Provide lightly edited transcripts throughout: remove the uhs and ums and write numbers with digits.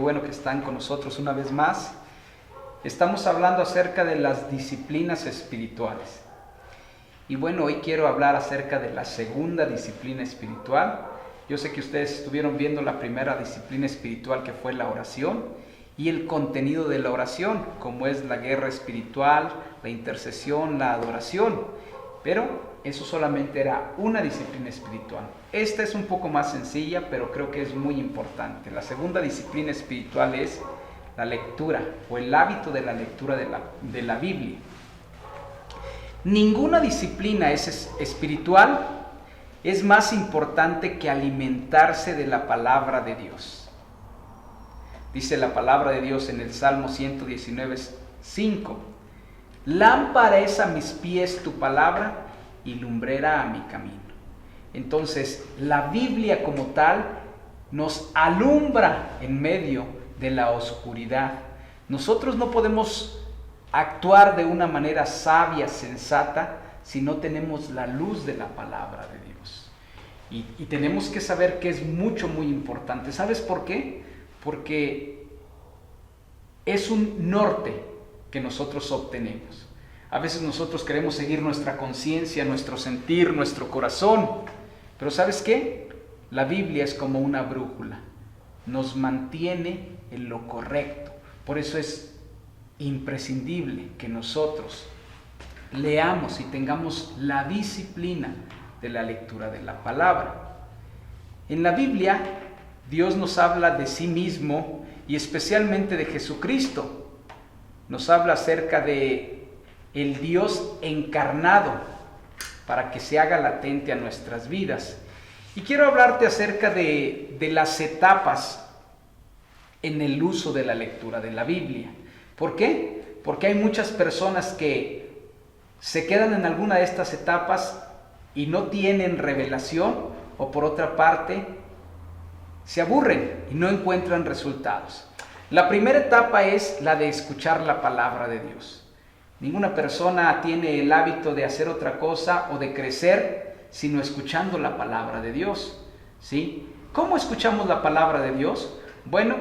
bueno que están con nosotros una vez más. Estamos hablando acerca de las disciplinas espirituales. Y bueno, hoy quiero hablar acerca de la segunda disciplina espiritual. Yo sé que ustedes estuvieron viendo la primera disciplina espiritual, que fue la oración, y el contenido de la oración, como es la guerra espiritual, la intercesión, la adoración. Pero eso solamente era una disciplina espiritual. Esta es un poco más sencilla, pero creo que es muy importante. La segunda disciplina espiritual es la lectura o el hábito de la lectura de la Biblia. Ninguna disciplina espiritual es más importante que alimentarse de la palabra de Dios. Dice la palabra de Dios en el Salmo 119:5. Lámpara es a mis pies tu palabra y lumbrera a mi camino. Entonces, la Biblia como tal nos alumbra en medio de la oscuridad. Nosotros no podemos actuar de una manera sabia, sensata, si no tenemos la luz de la palabra de Dios. Y tenemos que saber que es muy importante. ¿Sabes por qué? Porque es un norte que nosotros obtenemos. A veces nosotros queremos seguir nuestra conciencia, nuestro sentir, nuestro corazón. Pero ¿sabes qué? La Biblia es como una brújula. Nos mantiene en lo correcto. Por eso es imprescindible que nosotros leamos y tengamos la disciplina de la lectura de la palabra. En la Biblia, Dios nos habla de sí mismo y especialmente de Jesucristo. Nos habla acerca de el Dios encarnado para que se haga latente a nuestras vidas. Y quiero hablarte acerca de las etapas en el uso de la lectura de la Biblia. ¿Por qué? Porque hay muchas personas que se quedan en alguna de estas etapas y no tienen revelación, o por otra parte, se aburren y no encuentran resultados. La primera etapa es la de escuchar la palabra de Dios. Ninguna persona tiene el hábito de hacer otra cosa o de crecer sino escuchando la palabra de Dios, ¿sí? ¿Cómo escuchamos la palabra de Dios? Bueno,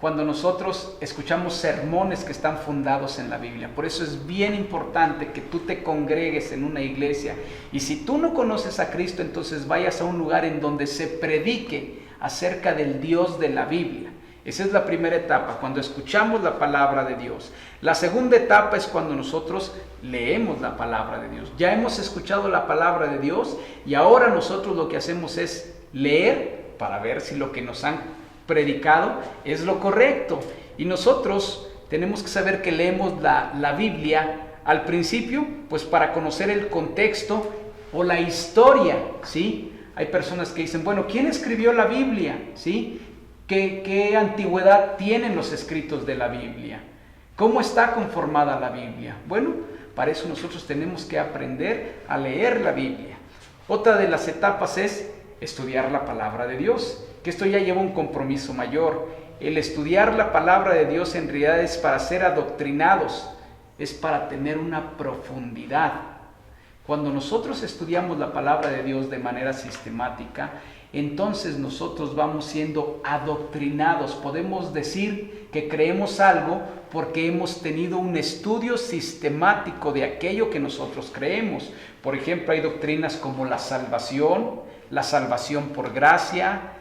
cuando nosotros escuchamos sermones que están fundados en la Biblia. Por eso es bien importante que tú te congregues en una iglesia. Y si tú no conoces a Cristo, entonces vayas a un lugar en donde se predique acerca del Dios de la Biblia. Esa es la primera etapa, cuando escuchamos la palabra de Dios. La segunda etapa es cuando nosotros leemos la palabra de Dios. Ya hemos escuchado la palabra de Dios y ahora nosotros lo que hacemos es leer para ver si lo que nos han predicado es lo correcto. Y nosotros tenemos que saber que leemos la Biblia al principio, pues para conocer el contexto o la historia, ¿sí? Hay personas que dicen, bueno, ¿quién escribió la Biblia? ¿Sí? ¿Qué antigüedad tienen los escritos de la Biblia? ¿Cómo está conformada la Biblia? Bueno, para eso nosotros tenemos que aprender a leer la Biblia. Otra de las etapas es estudiar la palabra de Dios, que esto ya lleva un compromiso mayor. El estudiar la palabra de Dios en realidad es para ser adoctrinados, es para tener una profundidad. Cuando nosotros estudiamos la palabra de Dios de manera sistemática, entonces nosotros vamos siendo adoctrinados. Podemos decir que creemos algo porque hemos tenido un estudio sistemático de aquello que nosotros creemos. Por ejemplo, hay doctrinas como la salvación por gracia,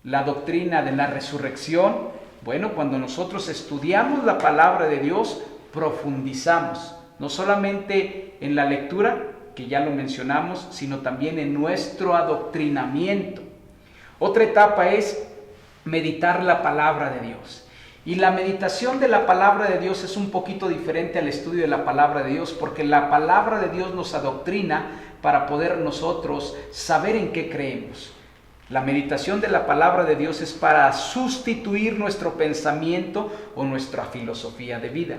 la doctrina de la resurrección. Bueno, cuando nosotros estudiamos la palabra de Dios, profundizamos, no solamente en la lectura, que ya lo mencionamos, sino también en nuestro adoctrinamiento. Otra etapa es meditar la palabra de Dios. Y la meditación de la palabra de Dios es un poquito diferente al estudio de la palabra de Dios, porque la palabra de Dios nos adoctrina para poder nosotros saber en qué creemos. La meditación de la palabra de Dios es para sustituir nuestro pensamiento o nuestra filosofía de vida.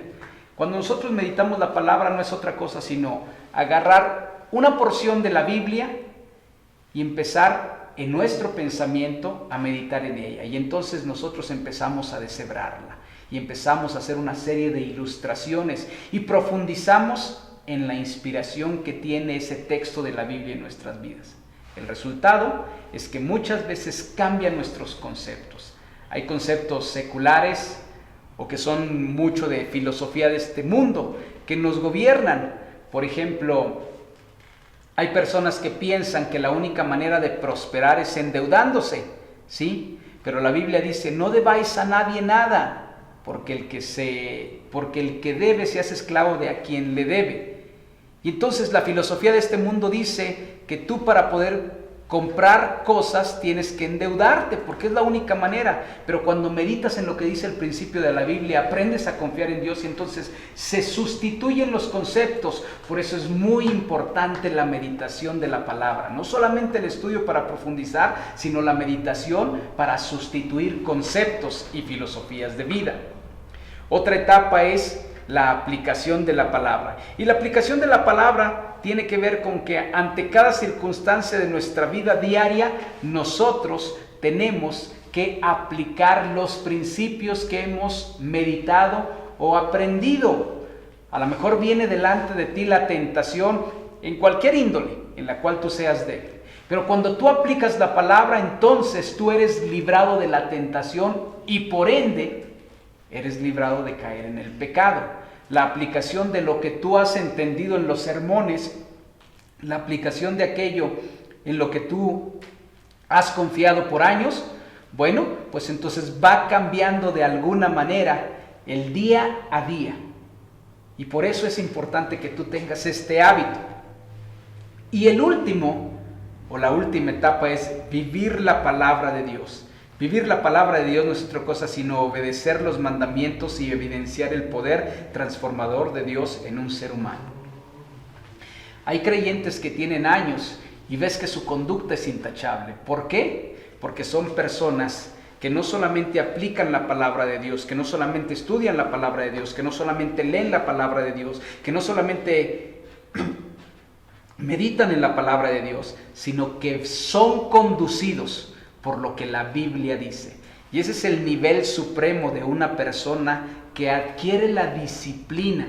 Cuando nosotros meditamos la palabra no es otra cosa sino agarrar una porción de la Biblia y empezar en nuestro pensamiento a meditar en ella. Y entonces nosotros empezamos a deshebrarla y empezamos a hacer una serie de ilustraciones y profundizamos en la inspiración que tiene ese texto de la Biblia en nuestras vidas. El resultado es que muchas veces cambian nuestros conceptos. Hay conceptos seculares o que son mucho de filosofía de este mundo, que nos gobiernan. Por ejemplo, hay personas que piensan que la única manera de prosperar es endeudándose, ¿sí? Pero la Biblia dice, no debáis a nadie nada, porque el que debe se hace esclavo de a quien le debe. Y entonces la filosofía de este mundo dice que tú, para poder comprar cosas, tienes que endeudarte, porque es la única manera. Pero cuando meditas en lo que dice el principio de la Biblia, aprendes a confiar en Dios y entonces se sustituyen los conceptos. Por eso es muy importante la meditación de la palabra. No solamente el estudio para profundizar, sino la meditación para sustituir conceptos y filosofías de vida. Otra etapa es la aplicación de la palabra. Y la aplicación de la palabra tiene que ver con que ante cada circunstancia de nuestra vida diaria, nosotros tenemos que aplicar los principios que hemos meditado o aprendido. A lo mejor viene delante de ti la tentación en cualquier índole en la cual tú seas débil. Pero cuando tú aplicas la palabra, entonces tú eres librado de la tentación y por ende eres librado de caer en el pecado. La aplicación de lo que tú has entendido en los sermones, la aplicación de aquello en lo que tú has confiado por años, bueno, pues entonces va cambiando de alguna manera el día a día. Y por eso es importante que tú tengas este hábito. Y el último, o la última etapa, es vivir la palabra de Dios. Vivir la palabra de Dios no es otra cosa sino obedecer los mandamientos y evidenciar el poder transformador de Dios en un ser humano. Hay creyentes que tienen años y ves que su conducta es intachable. ¿Por qué? Porque son personas que no solamente aplican la palabra de Dios, que no solamente estudian la palabra de Dios, que no solamente leen la palabra de Dios, que no solamente meditan en la palabra de Dios, sino que son conducidos por lo que la Biblia dice. Y ese es el nivel supremo de una persona que adquiere la disciplina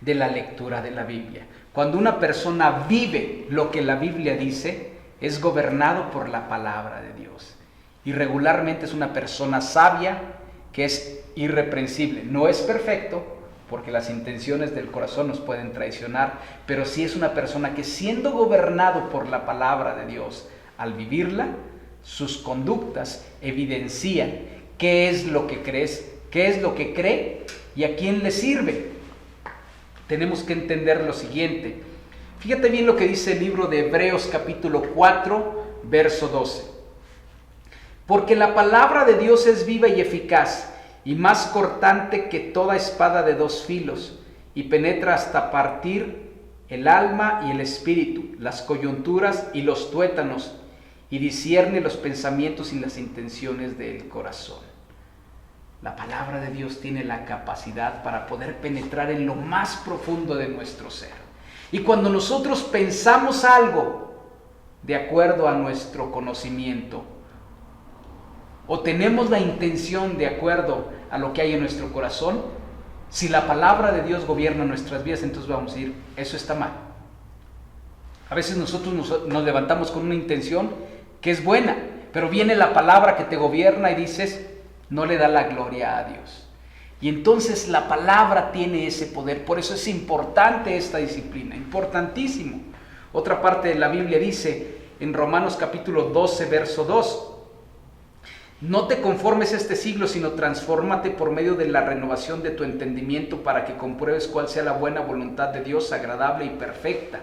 de la lectura de la Biblia. Cuando una persona vive lo que la Biblia dice, es gobernado por la palabra de Dios. Y regularmente es una persona sabia que es irreprensible. No es perfecto, porque las intenciones del corazón nos pueden traicionar, pero sí es una persona que, siendo gobernado por la palabra de Dios, al vivirla, sus conductas evidencian qué es lo que crees, qué es lo que cree y a quién le sirve. Tenemos que entender lo siguiente. Fíjate bien lo que dice el libro de Hebreos capítulo 4, verso 12. Porque la palabra de Dios es viva y eficaz, y más cortante que toda espada de dos filos, y penetra hasta partir el alma y el espíritu, las coyunturas y los tuétanos, y discierne los pensamientos y las intenciones del corazón. La palabra de Dios tiene la capacidad para poder penetrar en lo más profundo de nuestro ser. Y cuando nosotros pensamos algo de acuerdo a nuestro conocimiento, o tenemos la intención de acuerdo a lo que hay en nuestro corazón, si la palabra de Dios gobierna nuestras vidas, entonces vamos a decir, eso está mal. A veces nosotros nos levantamos con una intención que es buena, pero viene la palabra que te gobierna y dices, no le da la gloria a Dios. Y entonces la palabra tiene ese poder. Por eso es importante esta disciplina, importantísimo. Otra parte de la Biblia dice en Romanos capítulo 12, verso 2, no te conformes a este siglo, sino transfórmate por medio de la renovación de tu entendimiento para que compruebes cuál sea la buena voluntad de Dios, agradable y perfecta.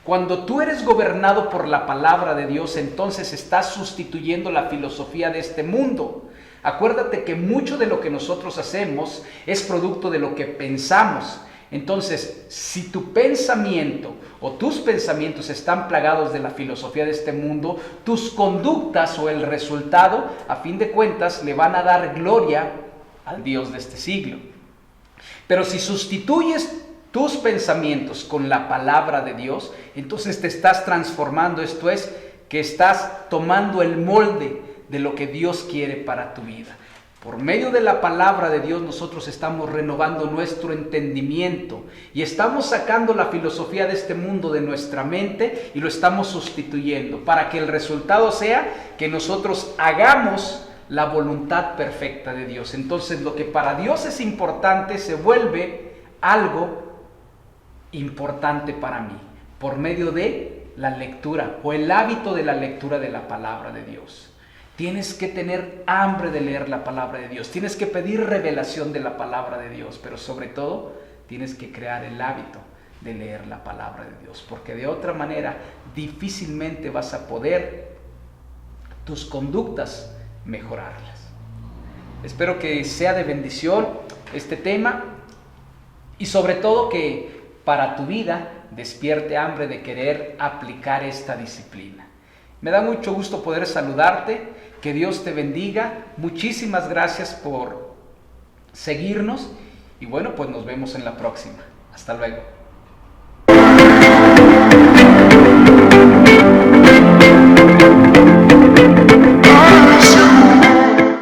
Cuando tú eres gobernado por la palabra de Dios, entonces estás sustituyendo la filosofía de este mundo. Acuérdate que mucho de lo que nosotros hacemos es producto de lo que pensamos. Entonces, si tu pensamiento o tus pensamientos están plagados de la filosofía de este mundo, tus conductas o el resultado, a fin de cuentas, le van a dar gloria al Dios de este siglo. Pero si sustituyes tus pensamientos con la palabra de Dios, entonces te estás transformando. Esto es, que estás tomando el molde de lo que Dios quiere para tu vida. Por medio de la palabra de Dios nosotros estamos renovando nuestro entendimiento y estamos sacando la filosofía de este mundo de nuestra mente y lo estamos sustituyendo para que el resultado sea que nosotros hagamos la voluntad perfecta de Dios. Entonces lo que para Dios es importante se vuelve algo importante para mí, por medio de la lectura o el hábito de la lectura de la palabra de Dios. Tienes que tener hambre de leer la palabra de Dios, tienes que pedir revelación de la palabra de Dios, pero sobre todo tienes que crear el hábito de leer la palabra de Dios, porque de otra manera difícilmente vas a poder tus conductas mejorarlas. Espero que sea de bendición este tema y sobre todo que para tu vida despierte hambre de querer aplicar esta disciplina. Me da mucho gusto poder saludarte, que Dios te bendiga, muchísimas gracias por seguirnos y bueno, pues nos vemos en la próxima. Hasta luego.